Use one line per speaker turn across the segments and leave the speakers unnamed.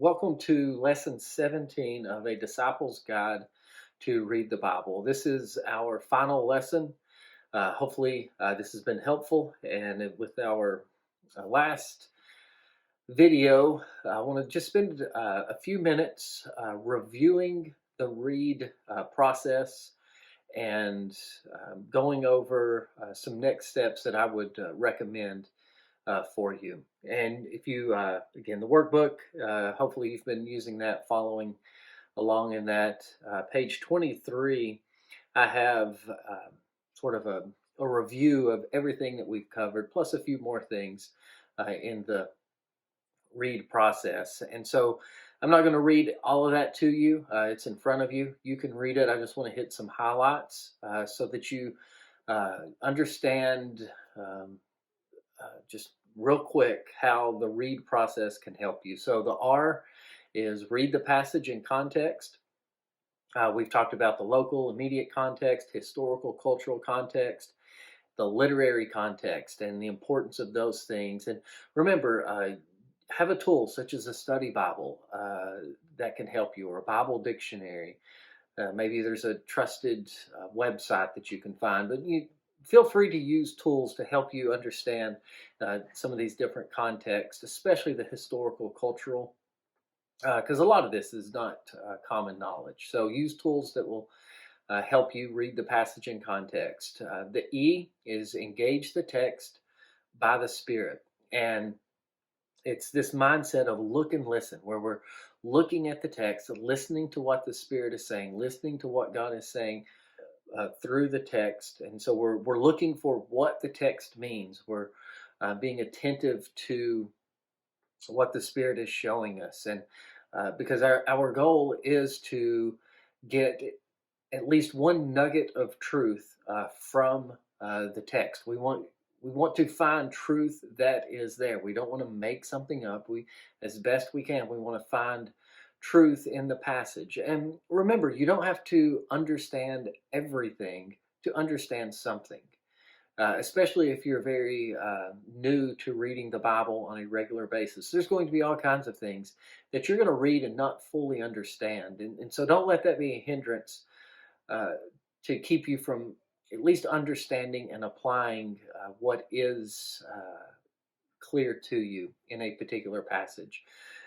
Welcome to lesson 17 of A Disciple's Guide to Read the Bible. This is our final lesson. Hopefully, this has been helpful. And with our last video, I want to just spend a few minutes reviewing the read process and going over some next steps that I would recommend for you. And if you, again, the workbook, hopefully you've been using that, following along in that. Page 23, I have sort of a review of everything that we've covered, plus a few more things in the read process. And so I'm not going to read all of that to you. It's in front of you. You can read it. I just want to hit some highlights so that you understand just real quick how the read process can help you. So the R is read the passage in context. We've talked about the local, immediate context, historical, cultural context, the literary context, and the importance of those things. And remember, have a tool such as a study Bible that can help you, or a Bible dictionary. Maybe there's a trusted website that you can find, but you feel free to use tools to help you understand some of these different contexts, especially the historical, cultural, because a lot of this is not common knowledge. So use tools that will help you read the passage in context. The E is engage the text by the Spirit. And it's this mindset of look and listen, where we're looking at the text, listening to what the Spirit is saying, listening to what God is saying through the text. And so we're looking for what the text means. We're being attentive to what the Spirit is showing us. And because our goal is to get at least one nugget of truth from the text. We want to find truth that is there. We don't want to make something up. As best we can, we want to find truth in the passage. And remember, you don't have to understand everything to understand something, especially if you're very new to reading the Bible on a regular basis. There's going to be all kinds of things that you're going to read and not fully understand. And so don't let that be a hindrance to keep you from at least understanding and applying what is clear to you in a particular passage.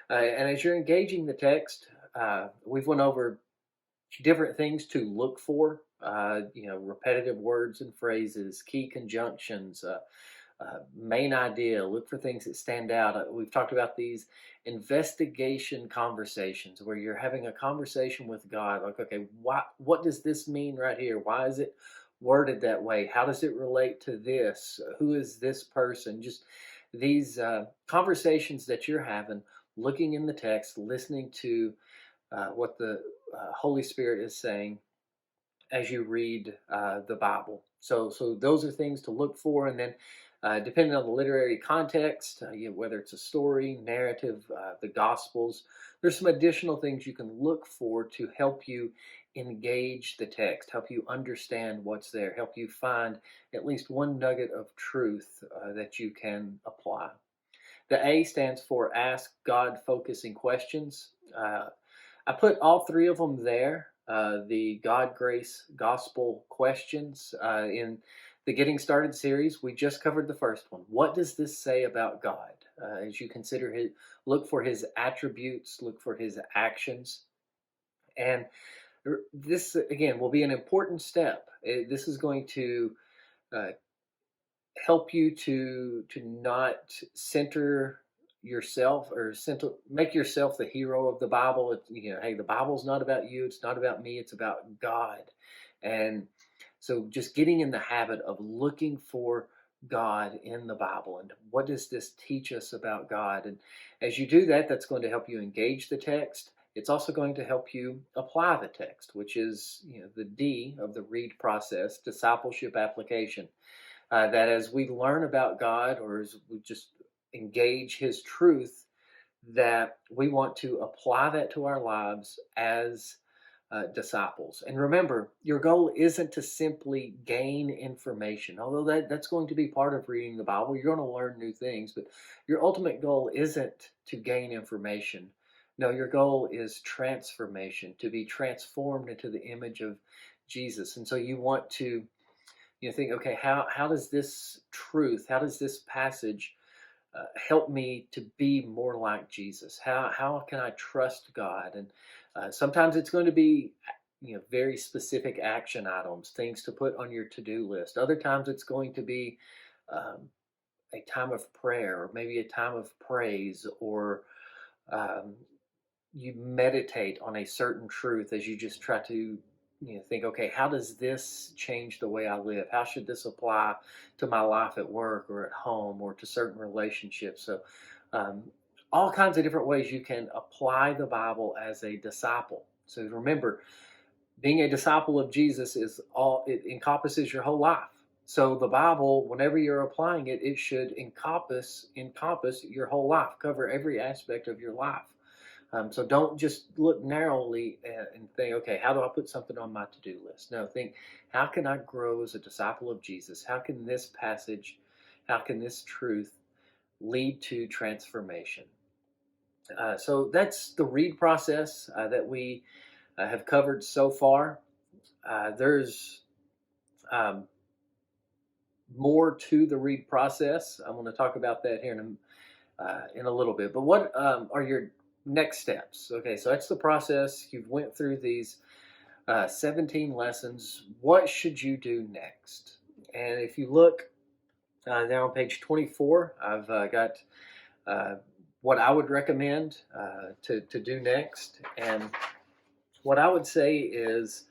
And as you're engaging the text, we've went over different things to look for. Repetitive words and phrases, key conjunctions, main idea. Look for things that stand out. We've talked about these investigation conversations where you're having a conversation with God. Like, okay, what does this mean right here? Why is it worded that way? How does it relate to this? Who is this person? Just these conversations that you're having, looking in the text, listening to what the Holy Spirit is saying as you read the Bible. So those are things to look for. And then depending on the literary context, whether it's a story, narrative, the Gospels, there's some additional things you can look for to help you engage the text, help you understand what's there, help you find at least one nugget of truth that you can apply. The A stands for ask God focusing questions. I put all three of them there. The God, Grace, Gospel questions in the Getting Started series. We just covered the first one. What does this say about God? As you consider look for his attributes, look for his actions. And this, again, will be an important step. This is going to help you to not center yourself or make yourself the hero of the Bible. Hey, the Bible's not about you. It's not about me. It's about God. And so just getting in the habit of looking for God in the Bible and what does this teach us about God? And as you do that, that's going to help you engage the text. It's also going to help you apply the text, which is the D of the read process, discipleship application. That as we learn about God, or as we just engage his truth, that we want to apply that to our lives as disciples. And remember, your goal isn't to simply gain information, although that's going to be part of reading the Bible. You're going to learn new things, but your ultimate goal isn't to gain information. No, your goal is transformation, to be transformed into the image of Jesus. And so you want to, think, okay, how does this truth, how does this passage help me to be more like Jesus? How can I trust God? And sometimes it's going to be, very specific action items, things to put on your to-do list. Other times it's going to be um, a time of prayer, or maybe a time of praise, or um, you meditate on a certain truth as you just try to think, okay, how does this change the way I live? How should this apply to my life at work or at home or to certain relationships? So um, all kinds of different ways you can apply the Bible as a disciple. So remember, being a disciple of Jesus is all, it encompasses your whole life. So the Bible, whenever you're applying it, it should encompass your whole life, cover every aspect of your life. So don't just look narrowly and think, okay, how do I put something on my to-do list? No, think, how can I grow as a disciple of Jesus? How can this passage, how can this truth lead to transformation? So that's the read process that we have covered so far. There's um, more to the read process. I'm going to talk about that here in a little bit. But what are your next steps? Okay, so that's the process. You've went through these 17 lessons. What should you do next? And if you look there on page 24, I've got uh, what I would recommend to do next. And what I would say is,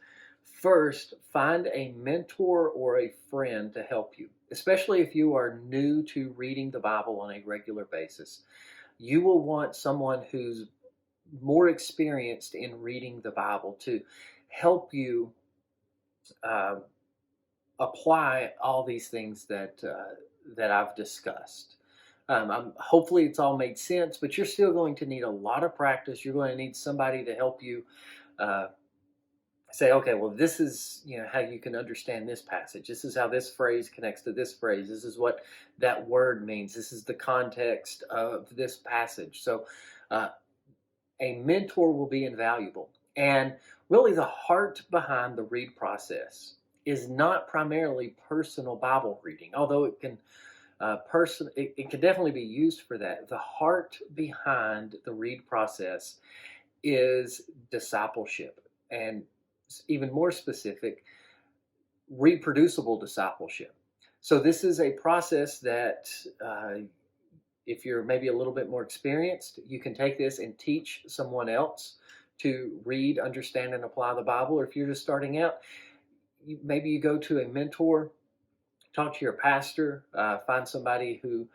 first, find a mentor or a friend to help you, especially if you are new to reading the Bible on a regular basis. You will want someone who's more experienced in reading the Bible to help you uh, apply all these things that I've discussed. Hopefully, it's all made sense, but you're still going to need a lot of practice. You're going to need somebody to help you uh, say, okay, well, this is how you can understand this passage. This is how this phrase connects to this phrase. This is what that word means. This is the context of this passage. So, uh, a mentor will be invaluable. And really, the heart behind the read process is not primarily personal Bible reading, although it can it can definitely be used for that. The heart behind the read process is discipleship, and even more specific, reproducible discipleship. So this is a process that if you're maybe a little bit more experienced, you can take this and teach someone else to read, understand, and apply the Bible. Or if you're just starting out, maybe you go to a mentor, talk to your pastor, find somebody who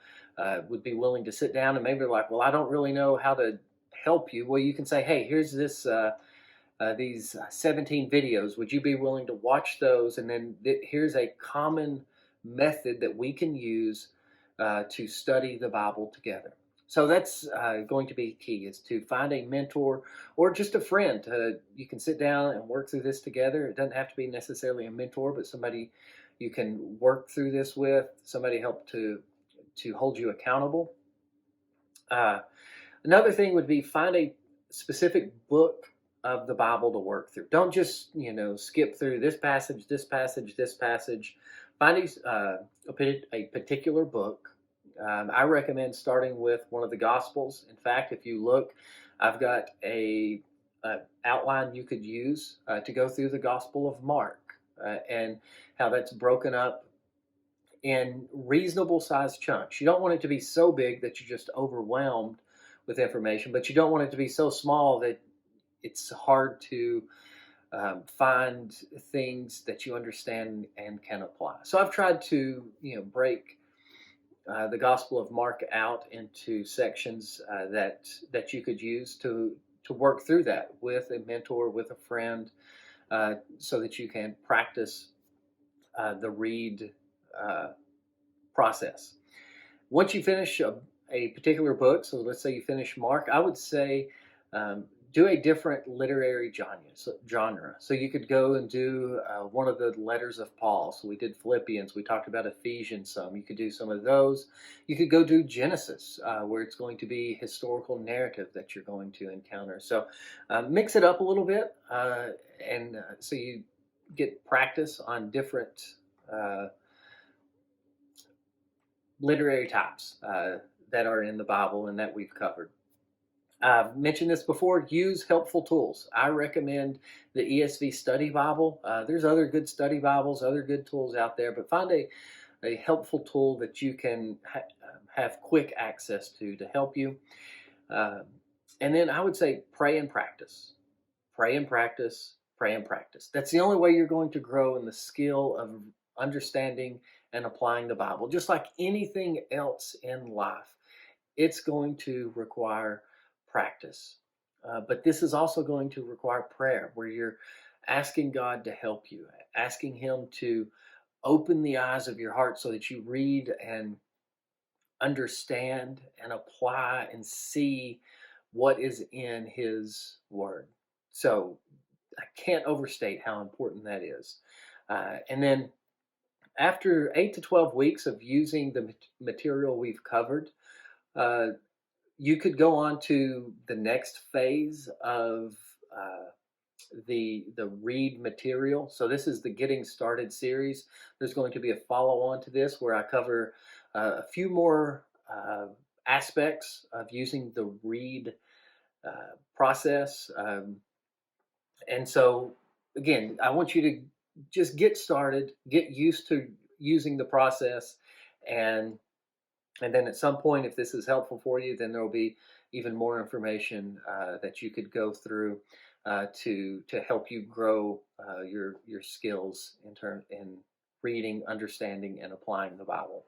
would be willing to sit down, and maybe they're like, well, I don't really know how to help you. Well, you can say, hey, here's these 17 videos. Would you be willing to watch those? And then here's a common method that we can use to study the Bible together. So that's going to be key, is to find a mentor or just a friend. You can sit down and work through this together. It doesn't have to be necessarily a mentor, but somebody you can work through this with, somebody help to hold you accountable. Another thing would be, find a specific book of the Bible to work through. Don't just skip through this passage, this passage, this passage. Find a particular book. I recommend starting with one of the Gospels. In fact, if you look, I've got a outline you could use to go through the Gospel of Mark and how that's broken up in reasonable sized chunks. You don't want it to be so big that you're just overwhelmed with information, but you don't want it to be so small that it's hard to find things that you understand and can apply. So I've tried to break the Gospel of Mark out into sections that you could use to work through that with a mentor, with a friend, so that you can practice the read process. Once you finish a particular book, so let's say you finish Mark, I would say do a different literary genre. So you could go and do one of the letters of Paul. So we did Philippians, we talked about Ephesians some. You could do some of those. You could go do Genesis, where it's going to be historical narrative that you're going to encounter. So mix it up a little bit, and so you get practice on different literary types that are in the Bible and that we've covered. I've mentioned this before. Use helpful tools. I recommend the ESV Study Bible. There's other good study Bibles, other good tools out there, but find a helpful tool that you can have quick access to help you. Uh, and then I would say pray and practice. Pray and practice. Pray and practice. That's the only way you're going to grow in the skill of understanding and applying the Bible. Just like anything else in life, it's going to require practice. But this is also going to require prayer, where you're asking God to help you, asking Him to open the eyes of your heart so that you read and understand and apply and see what is in His Word. So I can't overstate how important that is. And then after 8 to 12 weeks of using the material we've covered, uh, you could go on to the next phase of the read material. So this is the Getting Started series. There's going to be a follow-on to this where I cover a few more aspects of using the read process. And so, again, I want you to just get started, get used to using the process, and then at some point, if this is helpful for you, then there will be even more information that you could go through to help you grow your skills in reading, understanding, and applying the Bible.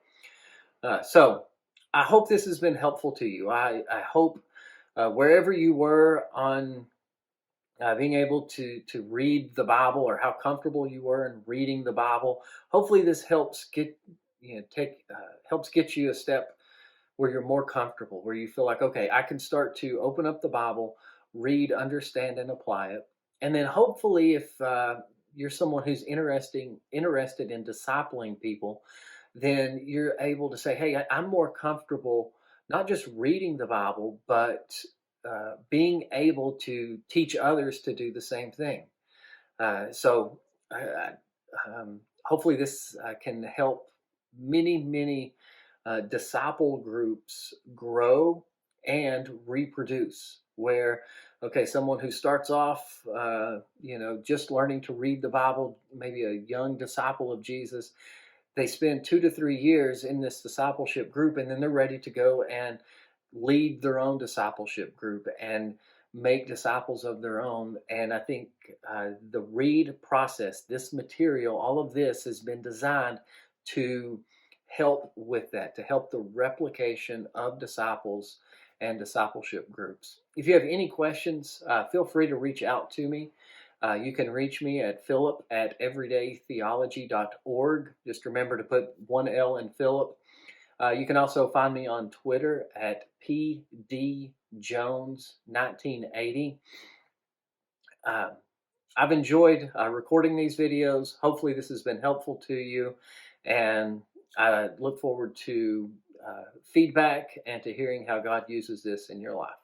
So I hope this has been helpful to you. I hope wherever you were on being able to read the Bible, or how comfortable you were in reading the Bible, hopefully this helps helps get you a step where you're more comfortable, where you feel like, okay, I can start to open up the Bible, read, understand, and apply it. And then hopefully, if you're someone who's interested in discipling people, then you're able to say, hey, I'm more comfortable not just reading the Bible, but being able to teach others to do the same thing. So hopefully this can help many disciple groups grow and reproduce, where okay, someone who starts off just learning to read the Bible, maybe a young disciple of Jesus, they spend 2 to 3 years in this discipleship group, and then they're ready to go and lead their own discipleship group and make disciples of their own. And I think the read process, this material, all of this has been designed to help with that, to help the replication of disciples and discipleship groups. If you have any questions, feel free to reach out to me. You can reach me at philip@everydaytheology.org. Just remember to put one L in Philip. You can also find me on Twitter at pdjones1980. I've enjoyed recording these videos. Hopefully this has been helpful to you, and I look forward to feedback and to hearing how God uses this in your life.